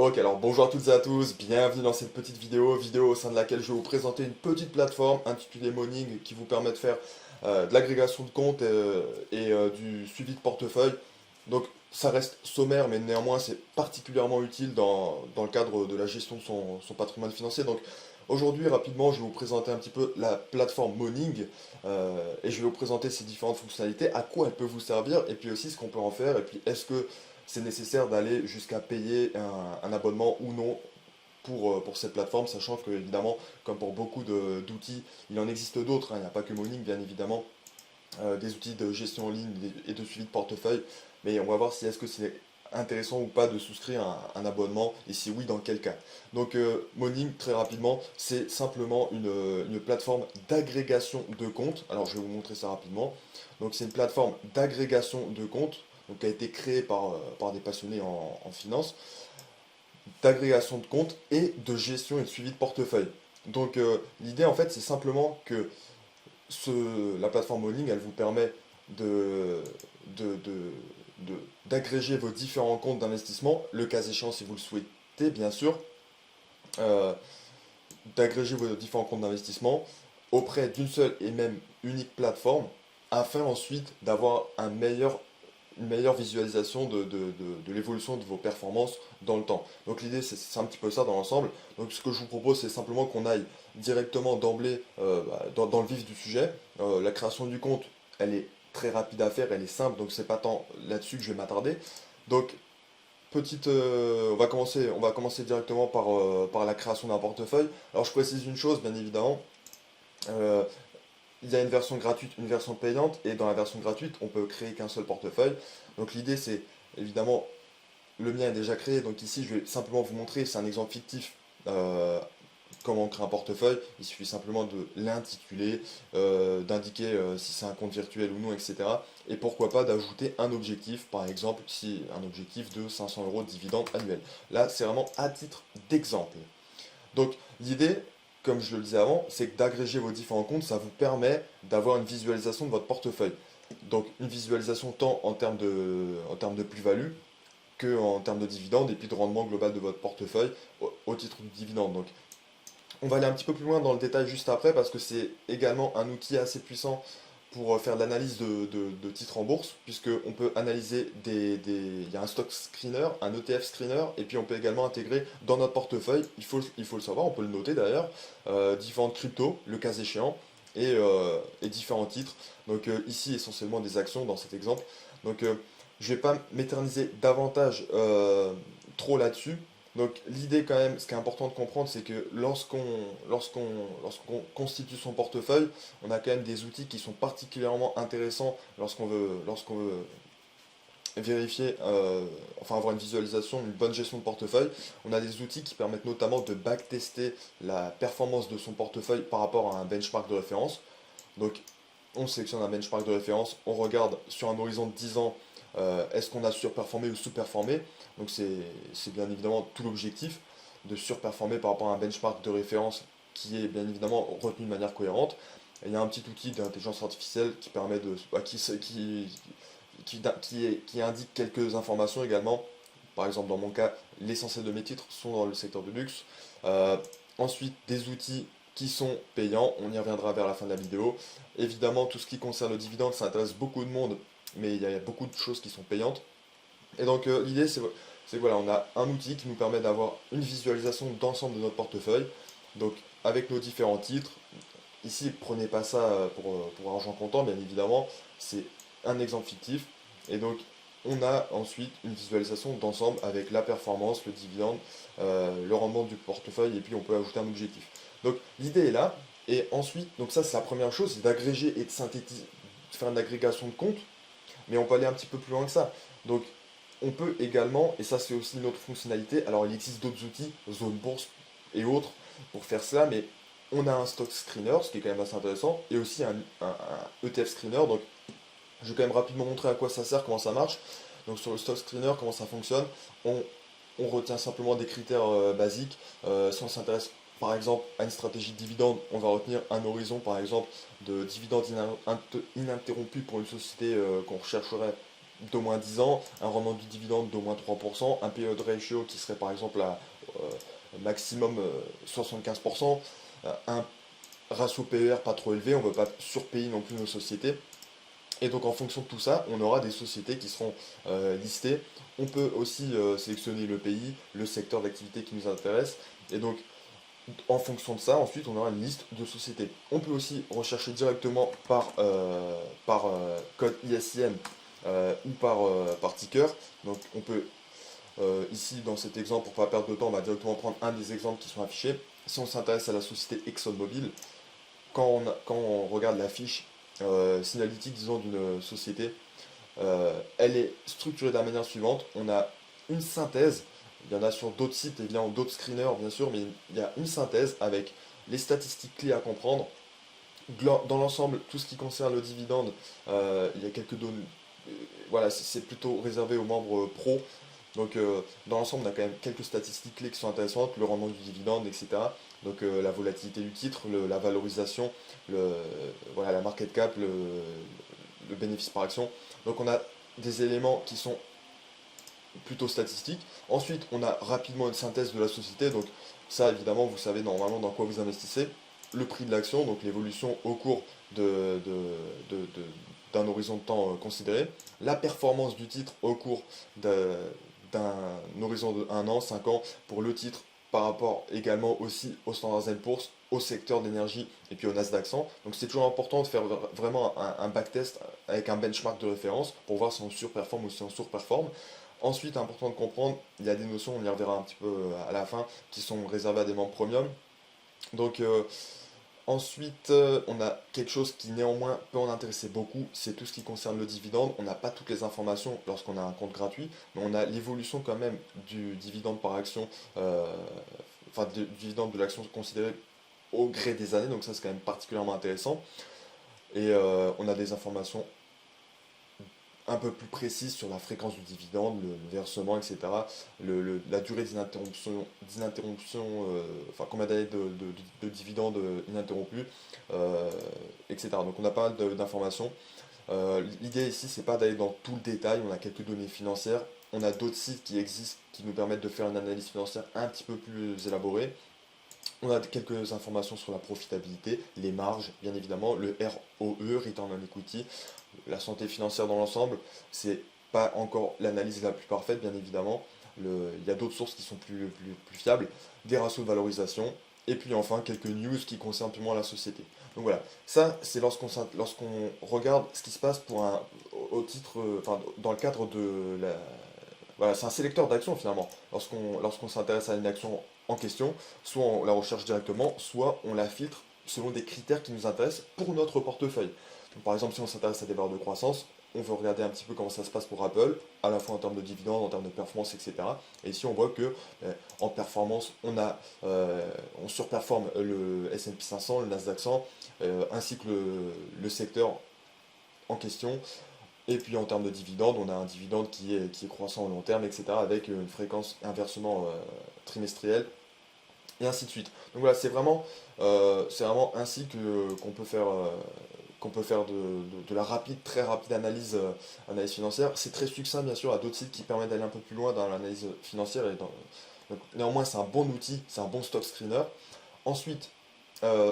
Ok, alors bonjour à toutes et à tous, bienvenue dans cette petite vidéo au sein de laquelle je vais vous présenter une petite plateforme intitulée Moning qui vous permet de faire de l'agrégation de comptes et du suivi de portefeuille. Donc ça reste sommaire, mais néanmoins c'est particulièrement utile dans le cadre de la gestion de son patrimoine financier. Donc aujourd'hui, rapidement, je vais vous présenter un petit peu la plateforme Moning et je vais vous présenter ses différentes fonctionnalités, à quoi elle peut vous servir et puis aussi ce qu'on peut en faire et puis est-ce que c'est nécessaire d'aller jusqu'à payer un abonnement ou non pour cette plateforme, sachant que, évidemment, comme pour beaucoup d'outils, il en existe d'autres, hein, il n'y a pas que Moning, bien évidemment, des outils de gestion en ligne et de suivi de portefeuille, mais on va voir si est-ce que c'est intéressant ou pas de souscrire un abonnement, et si oui, dans quel cas. Donc, Moning, très rapidement, c'est simplement une plateforme d'agrégation de comptes. Alors, je vais vous montrer ça rapidement. Donc, c'est une plateforme d'agrégation de comptes, donc, qui a été créée par des passionnés en finance, d'agrégation de comptes et de gestion et de suivi de portefeuille. Donc, l'idée, en fait, c'est simplement que la plateforme Moning, elle vous permet de, de, de- d'agréger vos différents comptes d'investissement, le cas échéant si vous le souhaitez, bien sûr, euh, d'agréger vos différents comptes d'investissement auprès d'une seule et même unique plateforme, afin ensuite d'avoir une meilleure visualisation de l'évolution de vos performances dans le temps. Donc l'idée, c'est un petit peu ça dans l'ensemble. Donc ce que je vous propose, c'est simplement qu'on aille directement d'emblée dans le vif du sujet. La création du compte, elle est très rapide à faire, elle est simple, donc c'est pas tant là-dessus que je vais m'attarder. Donc on va commencer directement par la création d'un portefeuille. Alors je précise une chose, bien évidemment. euh, il y a une version gratuite, une version payante, et dans la version gratuite, on peut créer qu'un seul portefeuille. Donc l'idée, c'est évidemment, le mien est déjà créé, donc ici, je vais simplement vous montrer, c'est un exemple fictif, comment on crée un portefeuille. Il suffit simplement de l'intituler, d'indiquer si c'est un compte virtuel ou non, etc. Et pourquoi pas d'ajouter un objectif, par exemple, si un objectif de 500 euros de dividende annuel. Là, c'est vraiment à titre d'exemple. Donc l'idée, comme je le disais avant, c'est que d'agréger vos différents comptes, ça vous permet d'avoir une visualisation de votre portefeuille. Donc une visualisation tant en termes de plus-value que en termes de dividendes et puis de rendement global de votre portefeuille au titre du dividende. Donc on va aller un petit peu plus loin dans le détail juste après parce que c'est également un outil assez puissant pour faire de l'analyse de titres en bourse, puisqu'on peut analyser il y a un stock screener, un ETF screener, et puis on peut également intégrer dans notre portefeuille, il faut le savoir, on peut le noter d'ailleurs, différentes cryptos, le cas échéant, et différents titres. Donc ici essentiellement des actions dans cet exemple. Donc je ne vais pas m'éterniser davantage trop là-dessus. Donc l'idée quand même, ce qui est important de comprendre, c'est que lorsqu'on constitue son portefeuille, on a quand même des outils qui sont particulièrement intéressants lorsqu'on veut vérifier, enfin avoir une visualisation, une bonne gestion de portefeuille. On a des outils qui permettent notamment de backtester la performance de son portefeuille par rapport à un benchmark de référence. Donc on sélectionne un benchmark de référence, on regarde sur un horizon de 10 ans, est-ce qu'on a surperformé ou sous-performé. Donc c'est bien évidemment tout l'objectif de surperformer par rapport à un benchmark de référence qui est bien évidemment retenu de manière cohérente. Et il y a un petit outil d'intelligence artificielle qui permet qui indique quelques informations également. Par exemple, dans mon cas, l'essentiel de mes titres sont dans le secteur du luxe. Euh, Ensuite, des outils qui sont payants, on y reviendra vers la fin de la vidéo. Évidemment, tout ce qui concerne le dividende, ça intéresse beaucoup de monde, mais il y a beaucoup de choses qui sont payantes. Et donc, l'idée, c'est que voilà, on a un outil qui nous permet d'avoir une visualisation d'ensemble de notre portefeuille. Donc, avec nos différents titres, ici, prenez pas ça pour argent comptant, bien évidemment, c'est un exemple fictif. Et donc, on a ensuite une visualisation d'ensemble avec la performance, le dividende, le rendement du portefeuille, et puis on peut ajouter un objectif. Donc, l'idée est là. Et ensuite, donc ça, c'est la première chose, c'est d'agréger et de synthétiser, de faire une agrégation de comptes, mais on peut aller un petit peu plus loin que ça. Donc, on peut également, et ça c'est aussi une autre fonctionnalité, alors il existe d'autres outils, zone bourse et autres, pour faire cela, mais on a un stock screener, ce qui est quand même assez intéressant, et aussi un ETF screener. Donc je vais quand même rapidement montrer à quoi ça sert, comment ça marche. Donc sur le stock screener, comment ça fonctionne, on, on retient simplement des critères basiques. Si on s'intéresse par exemple à une stratégie de dividende, on va retenir un horizon par exemple de dividende ininterrompu pour une société qu'on rechercherait d'au moins 10 ans, un rendement du dividende d'au moins 3%, un payout ratio qui serait par exemple à maximum 75%, un ratio PER pas trop élevé, on ne veut pas surpayer non plus nos sociétés. Et donc en fonction de tout ça, on aura des sociétés qui seront listées. On peut aussi sélectionner le pays, le secteur d'activité qui nous intéresse. Et donc en fonction de ça, ensuite on aura une liste de sociétés. On peut aussi rechercher directement par code ISIN ou par ticker. Donc on peut ici dans cet exemple, pour ne pas perdre de temps, on va directement prendre un des exemples qui sont affichés. Si on s'intéresse à la société ExxonMobil, quand on regarde la fiche signalétique, disons, d'une société, elle est structurée de la manière suivante. On a une synthèse, il y en a sur d'autres sites, évidemment, d'autres screeners, bien sûr, mais il y a une synthèse avec les statistiques clés à comprendre. Dans l'ensemble, tout ce qui concerne le dividende, il y a quelques données. Voilà, c'est plutôt réservé aux membres pro. Donc, dans l'ensemble, on a quand même quelques statistiques clés qui sont intéressantes, le rendement du dividende, etc. Donc, la volatilité du titre, la valorisation, voilà, la market cap, le bénéfice par action. Donc, on a des éléments qui sont plutôt statistiques. Ensuite, on a rapidement une synthèse de la société. Donc, ça, évidemment, vous savez normalement dans quoi vous investissez. Le prix de l'action, donc l'évolution au cours d'un horizon de temps considéré. La performance du titre au cours d'un horizon de 1 an, 5 ans pour le titre par rapport également aussi au Standard & Poor's, au secteur d'énergie et puis au Nasdaq 100. Donc c'est toujours important de faire vraiment un backtest avec un benchmark de référence pour voir si on surperforme ou si on surperforme. Ensuite, important de comprendre, il y a des notions, on y reverra un petit peu à la fin, qui sont réservées à des membres premium. Donc ensuite, on a quelque chose qui néanmoins peut en intéresser beaucoup, c'est tout ce qui concerne le dividende. On n'a pas toutes les informations lorsqu'on a un compte gratuit, mais on a l'évolution quand même du dividende par action, enfin du dividende de l'action considéré au gré des années, donc ça c'est quand même particulièrement intéressant. Et on a des informations un peu plus précises sur la fréquence du dividende, le versement, etc. La durée d'interruption, enfin combien d'années de dividendes ininterrompus, etc. Donc on a pas mal d'informations. L'idée ici, c'est pas d'aller dans tout le détail, on a quelques données financières, on a d'autres sites qui existent qui nous permettent de faire une analyse financière un petit peu plus élaborée. On a quelques informations sur la profitabilité, les marges, bien évidemment, le ROE, Return on Equity, la santé financière dans l'ensemble. C'est pas encore l'analyse la plus parfaite, bien évidemment. Il y a d'autres sources qui sont plus fiables, des ratios de valorisation, et puis enfin quelques news qui concernent purement la société. Donc voilà, ça c'est lorsqu'on regarde ce qui se passe au titre, enfin, dans le cadre de la. Voilà, c'est un sélecteur d'actions finalement. Lorsqu'on s'intéresse à une action en question, soit on la recherche directement, soit on la filtre selon des critères qui nous intéressent pour notre portefeuille. Donc, par exemple, si on s'intéresse à des valeurs de croissance, on veut regarder un petit peu comment ça se passe pour Apple, à la fois en termes de dividendes, en termes de performance, etc. Et ici, on voit que en performance, on surperforme le S&P 500, le Nasdaq 100, ainsi que le secteur en question. Et puis en termes de dividendes, on a un dividende qui est croissant au long terme, etc. avec une fréquence inversement trimestrielle, et ainsi de suite. Donc voilà, c'est vraiment ainsi qu'on peut faire de la très rapide analyse financière. C'est très succinct, bien sûr, à d'autres sites qui permettent d'aller un peu plus loin dans l'analyse financière. Donc, néanmoins, c'est un bon outil, c'est un bon stock screener. Ensuite,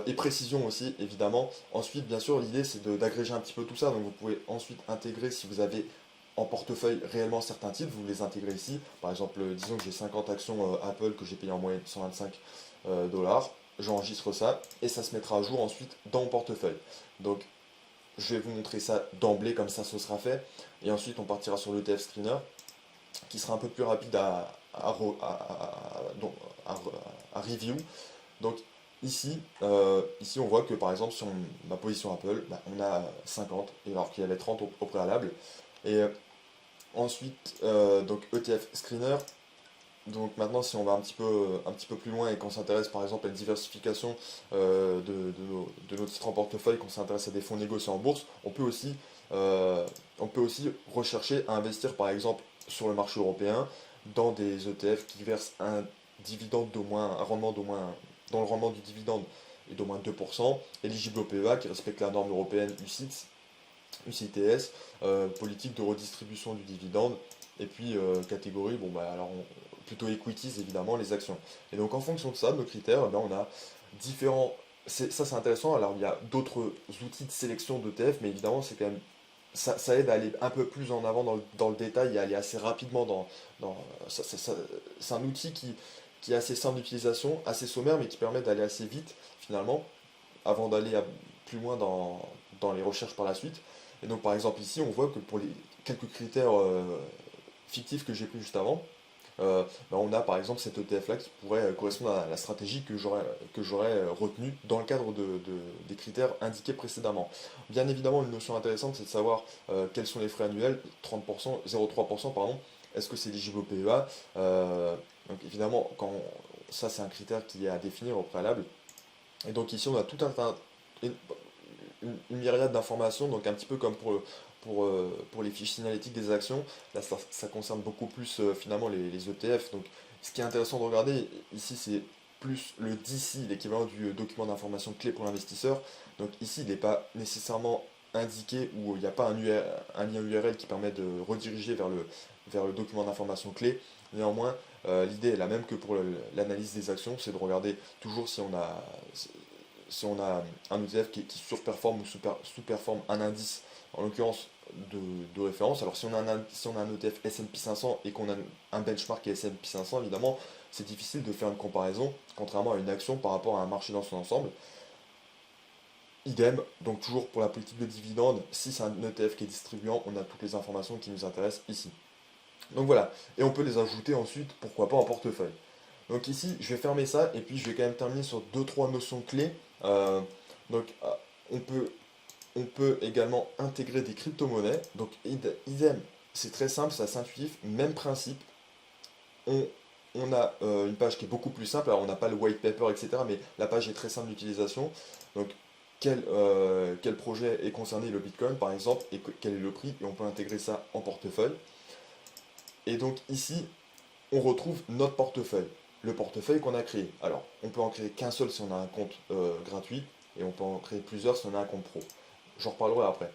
et précision aussi, évidemment. Ensuite, bien sûr, l'idée c'est d'agréger un petit peu tout ça. Donc vous pouvez ensuite intégrer, si vous avez en portefeuille réellement certains titres, vous les intégrez ici. Par exemple, disons que j'ai 50 actions Apple que j'ai payé en moyenne 125 dollars. J'enregistre ça et ça se mettra à jour ensuite dans mon portefeuille. Donc je vais vous montrer ça d'emblée, comme ça ce sera fait. Et ensuite on partira sur l'ETF Screener qui sera un peu plus rapide à review. Donc ici, on voit que par exemple sur ma position Apple, bah, on a 50, alors qu'il y avait 30 au préalable. Et ensuite, donc ETF Screener. Donc maintenant, si on va un petit peu plus loin et qu'on s'intéresse par exemple à une diversification de nos titres en portefeuille, qu'on s'intéresse à des fonds négociés en bourse, on peut aussi rechercher à investir par exemple sur le marché européen dans des ETF qui versent un rendement d'au moins, dont le rendement du dividende est d'au moins 2%, éligible au PEA, qui respecte la norme européenne UCITS, UCITS, politique de redistribution du dividende, et puis catégorie, bon bah alors plutôt equities évidemment, les actions. Et donc en fonction de ça, de nos critères, eh ben, on a différents. Ça c'est intéressant, alors il y a d'autres outils de sélection d'ETF, mais évidemment c'est quand même. Ça aide à aller un peu plus en avant dans le détail et à aller assez rapidement dans c'est un outil qui est assez simple d'utilisation, assez sommaire, mais qui permet d'aller assez vite finalement, avant d'aller plus loin dans les recherches par la suite. Et donc par exemple ici, on voit que pour les quelques critères fictifs que j'ai pris juste avant, ben, on a par exemple cet ETF-là qui pourrait correspondre à la stratégie que j'aurais retenue dans le cadre des critères indiqués précédemment. Bien évidemment, une notion intéressante, c'est de savoir quels sont les frais annuels, 30%, 0,3%, pardon, est-ce que c'est éligible au PEA. Donc évidemment, ça c'est un critère qui est à définir au préalable. Et donc ici, on a tout une, une myriade d'informations, donc un petit peu comme pour les fiches signalétiques des actions. Là, ça concerne beaucoup plus finalement les ETF. Donc ce qui est intéressant de regarder ici, c'est plus le DCI, l'équivalent du document d'information clé pour l'investisseur. Donc ici, il n'est pas nécessairement indiqué ou il n'y a pas un lien URL qui permet de rediriger vers le document d'information clé. Néanmoins, l'idée est la même que pour l'analyse des actions, c'est de regarder toujours si on a un ETF qui surperforme ou sous-performe un indice, en l'occurrence de référence. Alors si on a un ETF S&P 500 et qu'on a un benchmark S&P 500, évidemment, c'est difficile de faire une comparaison, contrairement à une action par rapport à un marché dans son ensemble. Idem, donc toujours pour la politique de dividende, si c'est un ETF qui est distribuant, on a toutes les informations qui nous intéressent ici. Donc voilà, et on peut les ajouter ensuite, pourquoi pas en portefeuille. Donc ici, je vais fermer ça et puis je vais quand même terminer sur deux trois notions clés. Euh, donc on peut, on peut également intégrer des crypto-monnaies. Donc idem, c'est très simple, c'est assez intuitif, même principe. On, on a une page qui est beaucoup plus simple. Alors on n'a pas le white paper, etc. Mais la page est très simple d'utilisation. Donc quel projet est concerné le Bitcoin par exemple et quel est le prix et on peut intégrer ça en portefeuille. Et donc ici, on retrouve notre portefeuille, le portefeuille qu'on a créé. Alors, on peut en créer qu'un seul si on a un compte gratuit, et on peut en créer plusieurs si on a un compte pro. J'en reparlerai après.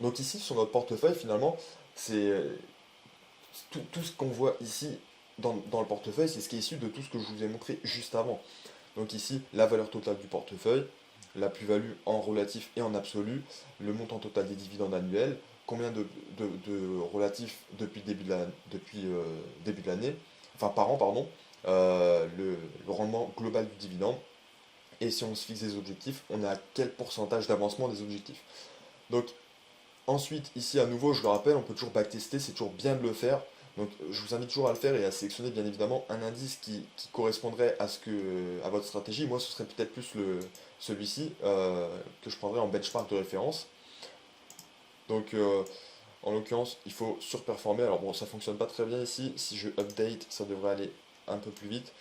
Donc ici, sur notre portefeuille, finalement, c'est tout ce qu'on voit ici dans le portefeuille, c'est ce qui est issu de tout ce que je vous ai montré juste avant. Donc ici, la valeur totale du portefeuille, la plus-value en relatif et en absolu, le montant total des dividendes annuels, combien de relatifs depuis début de l'année, enfin par an, pardon, le rendement global du dividende, et si on se fixe des objectifs, on a quel pourcentage d'avancement des objectifs. Donc ensuite, ici à nouveau, je le rappelle, on peut toujours backtester, c'est toujours bien de le faire. Donc je vous invite toujours à le faire et à sélectionner bien évidemment un indice qui correspondrait à votre stratégie. Moi, ce serait peut-être plus celui-ci que je prendrais en benchmark de référence. Donc en l'occurrence, il faut surperformer. Alors bon, ça fonctionne pas très bien ici. Si je update, ça devrait aller un peu plus vite.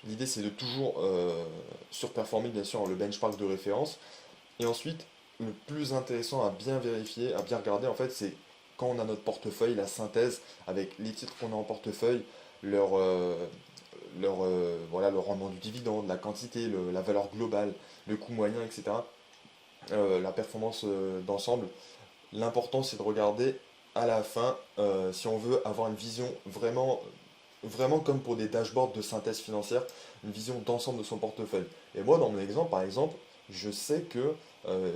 L'idée, c'est de toujours surperformer, bien sûr, le benchmark de référence. Et ensuite, le plus intéressant à bien vérifier, à bien regarder, en fait, c'est quand on a notre portefeuille, la synthèse avec les titres qu'on a en portefeuille, voilà, le rendement du dividende, la quantité, la valeur globale, le coût moyen, etc. La performance d'ensemble. L'important, c'est de regarder à la fin, si on veut avoir une vision vraiment, vraiment comme pour des dashboards de synthèse financière, une vision d'ensemble de son portefeuille. Et moi, dans mon exemple, par exemple, je sais que, euh,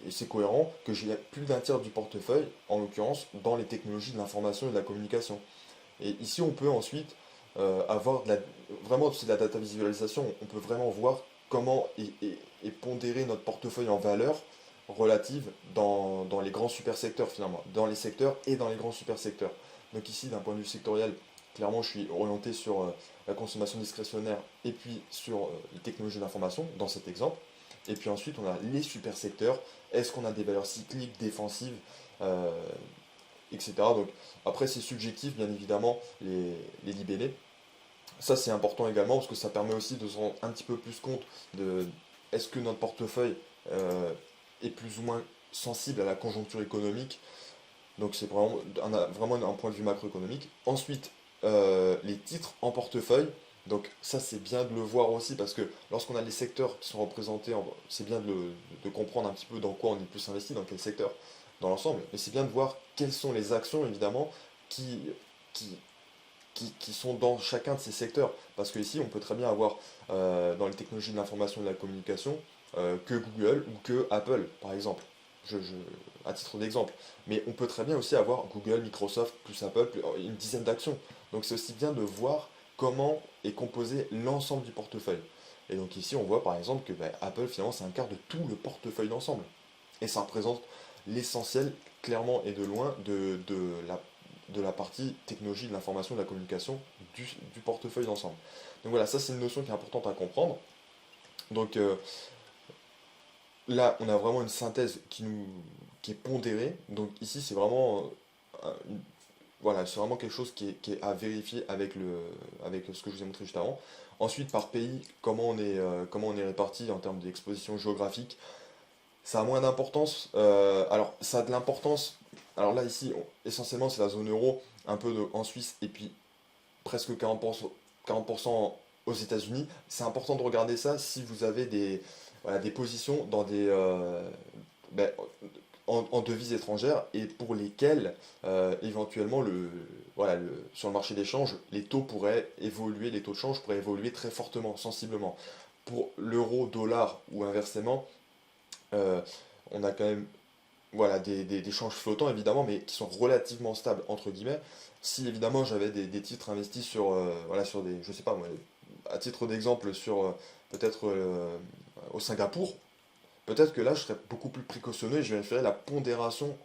et c'est cohérent, que j'ai plus d'un tiers du portefeuille, en l'occurrence, dans les technologies de l'information et de la communication. Et ici, on peut ensuite avoir vraiment, c'est de la data visualisation, on peut vraiment voir comment est pondéré notre portefeuille en valeur relative dans les grands super secteurs finalement, dans les secteurs et dans les grands super secteurs. Donc ici, d'un point de vue sectoriel, clairement, je suis orienté sur la consommation discrétionnaire et puis sur les technologies d'information dans cet exemple. Et puis ensuite, on a les super secteurs. Est-ce qu'on a des valeurs cycliques, défensives, euh, etc. Donc après, c'est subjectif, bien évidemment, les libellés. Ça, c'est important également parce que ça permet aussi de se rendre un petit peu plus compte de est-ce que notre portefeuille est plus ou moins sensible à la conjoncture économique. Donc c'est vraiment un point de vue macroéconomique. Ensuite, les titres en portefeuille. Donc ça c'est bien de le voir aussi parce que lorsqu'on a les secteurs qui sont représentés, c'est bien de comprendre un petit peu dans quoi on est plus investi, dans quel secteur. dans l'ensemble, mais c'est bien de voir quelles sont les actions, évidemment, qui, qui, qui sont dans chacun de ces secteurs. Parce que ici, on peut très bien avoir dans les technologies de l'information et de la communication que Google ou que Apple, par exemple. À titre d'exemple. Mais on peut très bien aussi avoir Google, Microsoft, plus Apple, une dizaine d'actions. Donc c'est aussi bien de voir comment est composé l'ensemble du portefeuille. Et donc ici, on voit par exemple que Apple, finalement, c'est un quart de tout le portefeuille d'ensemble. Et ça représente l'essentiel, clairement et de loin, de la partie technologie de l'information et de la communication du portefeuille d'ensemble. Donc voilà, ça c'est une notion qui est importante à comprendre. Donc là, on a vraiment une synthèse qui est pondérée. Donc ici, c'est vraiment, voilà, c'est vraiment quelque chose qui est à vérifier avec ce que je vous ai montré juste avant. Ensuite, par pays, comment on est réparti en termes d'exposition géographique. Ça a moins d'importance. Alors, ça a de l'importance. Alors là, ici, essentiellement, c'est la zone euro, un peu en Suisse, et puis presque 40% aux États-Unis. C'est important de regarder ça si vous avez voilà, des positions dans ben, en devises étrangères et pour lesquelles éventuellement voilà, sur le marché d'échange, les taux pourraient évoluer, les taux de change pourraient évoluer très fortement, sensiblement. Pour l'euro, dollar ou inversement, euh, on a quand même voilà, des changes flottants évidemment, mais qui sont relativement stables entre guillemets. Si évidemment j'avais des titres investis sur, voilà, sur des, je sais pas moi, à titre d'exemple sur peut-être au Singapour, peut-être que là je serais beaucoup plus précautionneux et je vérifierais la pondération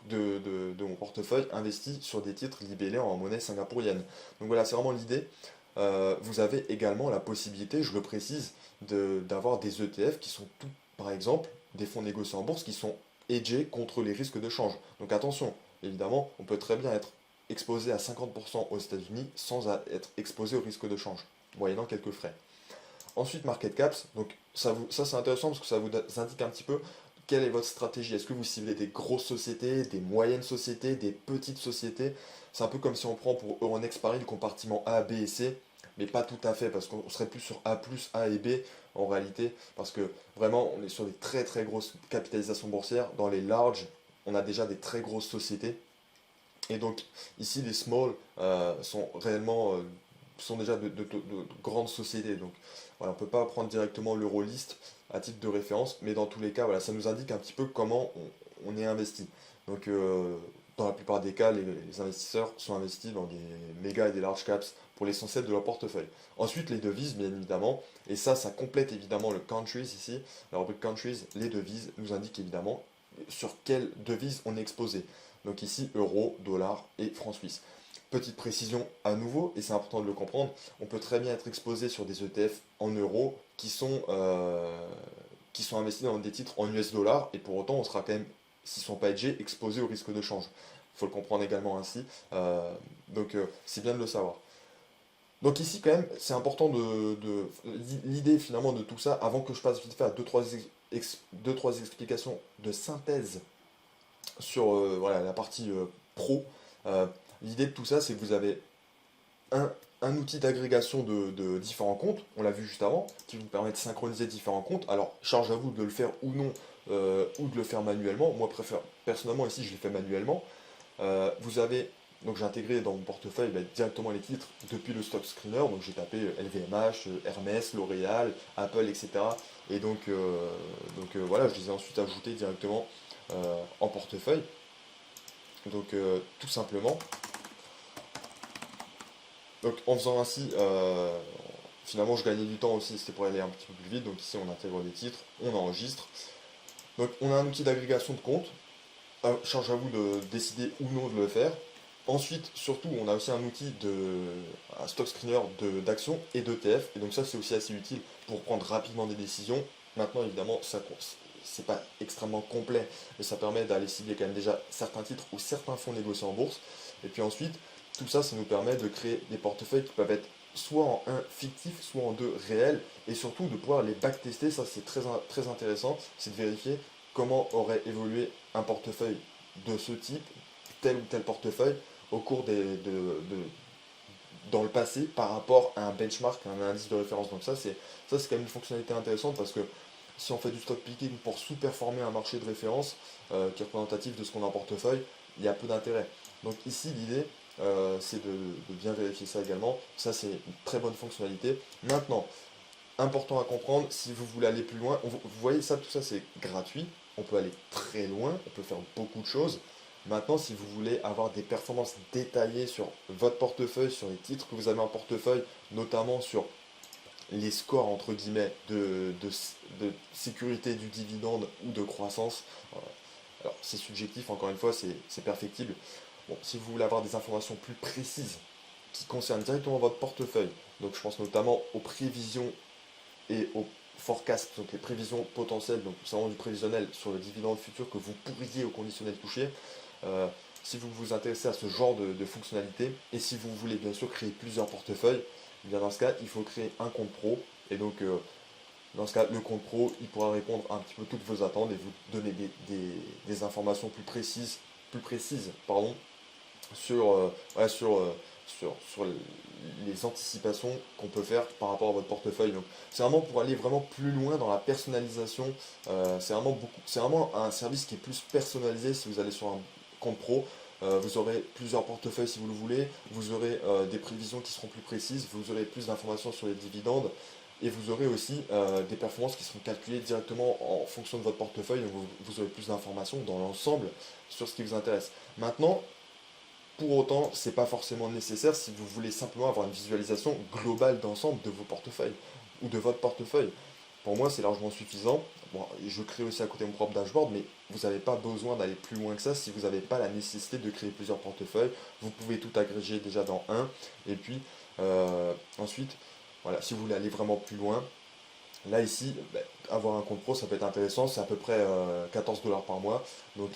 de mon portefeuille investi sur des titres libellés en monnaie singapourienne. Donc voilà, c'est vraiment l'idée. Vous avez également la possibilité, je le précise, d'avoir des ETF qui sont tout, par exemple, des fonds négociés en bourse qui sont hedgés contre les risques de change. Donc attention, évidemment, on peut très bien être exposé à 50% aux États-Unis sans être exposé au risque de change, moyennant quelques frais. Ensuite, market caps, donc ça c'est intéressant parce que ça vous indique un petit peu quelle est votre stratégie. Est-ce que vous ciblez des grosses sociétés, des moyennes sociétés, des petites sociétés? C'est un peu comme si on prend pour Euronext Paris le compartiment A, B et C, mais pas tout à fait parce qu'on serait plus sur A+, A et B en réalité, parce que vraiment on est sur des très très grosses capitalisations boursières. Dans les larges, on a déjà des très grosses sociétés. Et donc ici les small sont réellement sont déjà de grandes sociétés. Donc voilà, on ne peut pas prendre directement l'Eurolist à titre de référence, mais dans tous les cas, voilà, ça nous indique un petit peu comment on est investi. Donc dans la plupart des cas, les investisseurs sont investis dans des méga et des large caps pour l'essentiel de leur portefeuille. Ensuite, les devises, bien évidemment, et ça complète évidemment le countries ici. La rubrique countries, les devises nous indiquent évidemment sur quelle devise on est exposé. Donc ici, euro, dollar et franc suisse. Petite précision à nouveau, et c'est important de le comprendre, on peut très bien être exposé sur des ETF en euros qui sont investis dans des titres en US dollars, et pour autant on sera quand même, s'ils ne sont pas hedgés, exposé au risque de change. Il faut le comprendre également ainsi, donc c'est bien de le savoir. Donc ici quand même, c'est important l'idée finalement de tout ça, avant que je passe vite fait à deux, trois explications de synthèse sur voilà, la partie pro. Euh, L'idée de tout ça, c'est que vous avez un outil d'agrégation de différents comptes, on l'a vu juste avant, qui vous permet de synchroniser différents comptes. Alors, charge à vous de le faire ou non, ou de le faire manuellement. Moi, personnellement, ici, je l'ai fait manuellement. Vous avez, donc j'ai intégré dans mon portefeuille directement les titres depuis le stock screener. Donc j'ai tapé LVMH, Hermès, L'Oréal, Apple, etc. Et donc, voilà, je les ai ensuite ajoutés directement en portefeuille. Donc tout simplement. Donc en faisant ainsi, finalement je gagnais du temps aussi, c'était pour aller un petit peu plus vite. Donc ici on intègre les titres, on enregistre. Donc on a un outil d'agrégation de comptes. Charge à vous de décider ou non de le faire. Ensuite, surtout, on a aussi un stock screener d'actions et d'ETF. Et donc ça c'est aussi assez utile pour prendre rapidement des décisions. Maintenant évidemment, c'est pas extrêmement complet, mais ça permet d'aller cibler quand même déjà certains titres ou certains fonds négociés en bourse. Et puis ensuite, tout ça, ça nous permet de créer des portefeuilles qui peuvent être soit en un fictif, soit en deux réels, et surtout de pouvoir les backtester. Ça, c'est très intéressant, c'est de vérifier comment aurait évolué un portefeuille de ce type, tel ou tel portefeuille, au cours dans le passé par rapport à un benchmark, un indice de référence. Donc ça, c'est quand même une fonctionnalité intéressante parce que si on fait du stock picking pour sous-performer un marché de référence qui est représentatif de ce qu'on a en portefeuille, il y a peu d'intérêt. Donc ici, l'idée, c'est de bien vérifier ça également. Ça, c'est une très bonne fonctionnalité. Maintenant, important à comprendre, si vous voulez aller plus loin, vous voyez ça, tout ça c'est gratuit, on peut aller très loin, on peut faire beaucoup de choses. Maintenant, si vous voulez avoir des performances détaillées sur votre portefeuille, sur les titres que vous avez en portefeuille, notamment sur les scores entre guillemets de sécurité du dividende ou de croissance, alors c'est subjectif, encore une fois, c'est perfectible. Bon, si vous voulez avoir des informations plus précises qui concernent directement votre portefeuille, donc je pense notamment aux prévisions et au forecast, donc les prévisions potentielles, donc c'est vraiment du prévisionnel sur le dividende futur que vous pourriez au conditionnel toucher. Euh, si vous vous intéressez à ce genre de fonctionnalité et si vous voulez bien sûr créer plusieurs portefeuilles, eh bien dans ce cas, il faut créer un compte pro. Et donc, dans ce cas, le compte pro, il pourra répondre à un petit peu toutes vos attentes et vous donner des informations plus précises pardon, sur, ouais, sur les anticipations qu'on peut faire par rapport à votre portefeuille. Donc, c'est vraiment pour aller vraiment plus loin dans la personnalisation. C'est vraiment un service qui est plus personnalisé si vous allez sur un compte pro. Vous aurez plusieurs portefeuilles si vous le voulez, vous aurez des prévisions qui seront plus précises, vous aurez plus d'informations sur les dividendes et vous aurez aussi des performances qui seront calculées directement en fonction de votre portefeuille. Donc vous aurez plus d'informations dans l'ensemble sur ce qui vous intéresse. Maintenant, pour autant, c'est pas forcément nécessaire si vous voulez simplement avoir une visualisation globale d'ensemble de vos portefeuilles ou de votre portefeuille. Pour moi, c'est largement suffisant. Bon, je crée aussi à côté mon propre dashboard, mais vous n'avez pas besoin d'aller plus loin que ça si vous n'avez pas la nécessité de créer plusieurs portefeuilles. Vous pouvez tout agréger déjà dans un. Et puis, ensuite, voilà, si vous voulez aller vraiment plus loin, là ici, avoir un compte pro, ça peut être intéressant, c'est à peu près 14 dollars par mois. Donc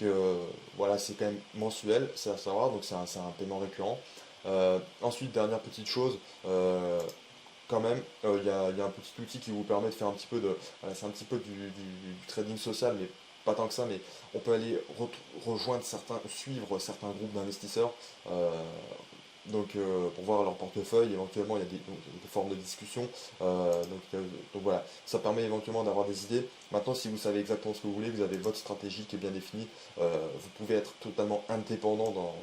voilà, c'est quand même mensuel, c'est à savoir, donc c'est un paiement récurrent. Ensuite, dernière petite chose, quand même, il y a un petit outil qui vous permet de faire un petit peu de. Voilà, c'est un petit peu du trading social, mais pas tant que ça, mais on peut aller rejoindre suivre certains groupes d'investisseurs. Pour voir leur portefeuille, éventuellement il y a des formes de discussion. Donc voilà, ça permet éventuellement d'avoir des idées. Maintenant, si vous savez exactement ce que vous voulez, vous avez votre stratégie qui est bien définie, vous pouvez être totalement indépendant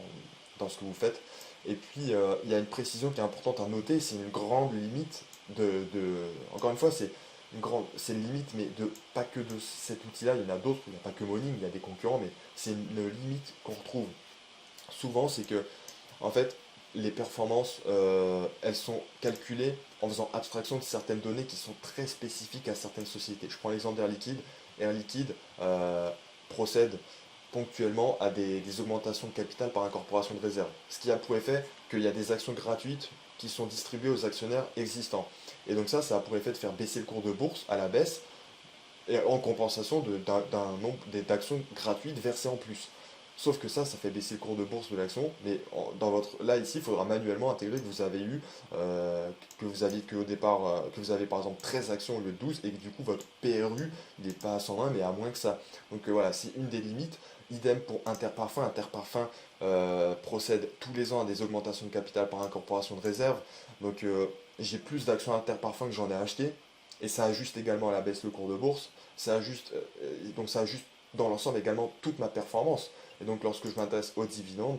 dans ce que vous faites. Et puis, il y a une précision qui est importante à noter, c'est une grande limite encore une fois, c'est une limite, mais pas que de cet outil-là, il y en a d'autres, il n'y a pas que Morning, il y a des concurrents, mais c'est une limite qu'on retrouve souvent, c'est que en fait, les performances, elles sont calculées en faisant abstraction de certaines données qui sont très spécifiques à certaines sociétés. Je prends l'exemple d'Air Liquide. Air Liquide procède ponctuellement à des augmentations de capital par incorporation de réserve. Ce qui a pour effet qu'il y a des actions gratuites qui sont distribuées aux actionnaires existants. Et donc ça a pour effet de faire baisser le cours de bourse à la baisse et en compensation d'un nombre d'actions gratuites versées en plus. Sauf que ça fait baisser le cours de bourse de l'action, mais là ici, il faudra manuellement intégrer que vous avez eu, qu'au départ, que vous avez par exemple 13 actions au lieu de 12, et que du coup votre PRU, il n'est pas à 120, mais à moins que ça. Donc voilà, c'est une des limites. Idem pour Interparfum. Interparfum procède tous les ans à des augmentations de capital par incorporation de réserve. Donc j'ai plus d'actions Interparfum que j'en ai acheté, et ça ajuste également à la baisse le cours de bourse. Donc ça ajuste dans l'ensemble également toute ma performance. Et donc lorsque je m'intéresse aux dividendes,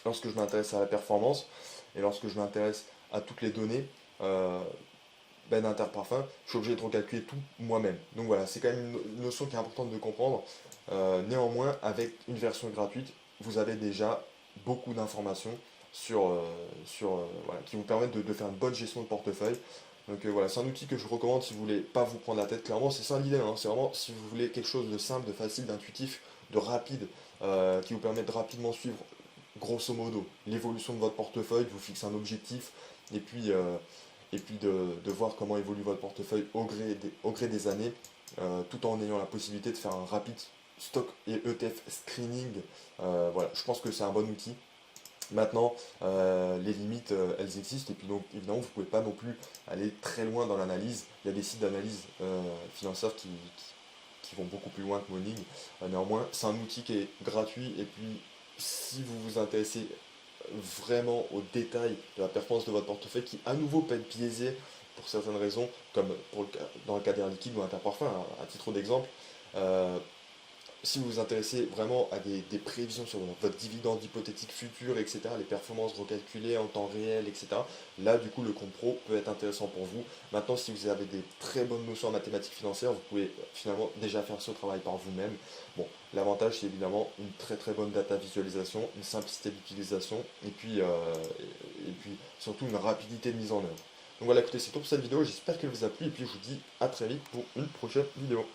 lorsque je m'intéresse à la performance et lorsque je m'intéresse à toutes les données d'Interparfum, je suis obligé de recalculer tout moi-même. Donc voilà, c'est quand même une notion qui est importante de comprendre. Néanmoins, avec une version gratuite, vous avez déjà beaucoup d'informations voilà, qui vous permettent de faire une bonne gestion de portefeuille. Donc voilà, c'est un outil que je recommande si vous voulez pas vous prendre la tête. Clairement, c'est ça l'idée, hein. C'est vraiment si vous voulez quelque chose de simple, de facile, d'intuitif, de rapide, qui vous permet de rapidement suivre, grosso modo, l'évolution de votre portefeuille, de vous fixer un objectif, et puis, de voir comment évolue votre portefeuille au gré des années, tout en ayant la possibilité de faire un rapide stock et ETF screening. Voilà, je pense que c'est un bon outil. Maintenant, les limites, elles existent, et puis donc évidemment, vous ne pouvez pas non plus aller très loin dans l'analyse. Il y a des sites d'analyse financière qui vont beaucoup plus loin que Morning. Néanmoins, c'est un outil qui est gratuit, et puis si vous vous intéressez vraiment aux détails de la performance de votre portefeuille, qui à nouveau peut être biaisé pour certaines raisons, comme dans le cas d'Air Liquide ou Interparfum, à titre d'exemple. Euh, Si vous vous intéressez vraiment à des prévisions sur votre dividende hypothétique futur, etc., les performances recalculées en temps réel, etc., là, du coup, le compte pro peut être intéressant pour vous. Maintenant, si vous avez des très bonnes notions en mathématiques financières, vous pouvez finalement déjà faire ce travail par vous-même. Bon, l'avantage, c'est évidemment une très très bonne data visualisation, une simplicité d'utilisation, et puis surtout une rapidité de mise en œuvre. Donc voilà, écoutez, c'est tout pour cette vidéo, j'espère qu'elle vous a plu, et puis je vous dis à très vite pour une prochaine vidéo.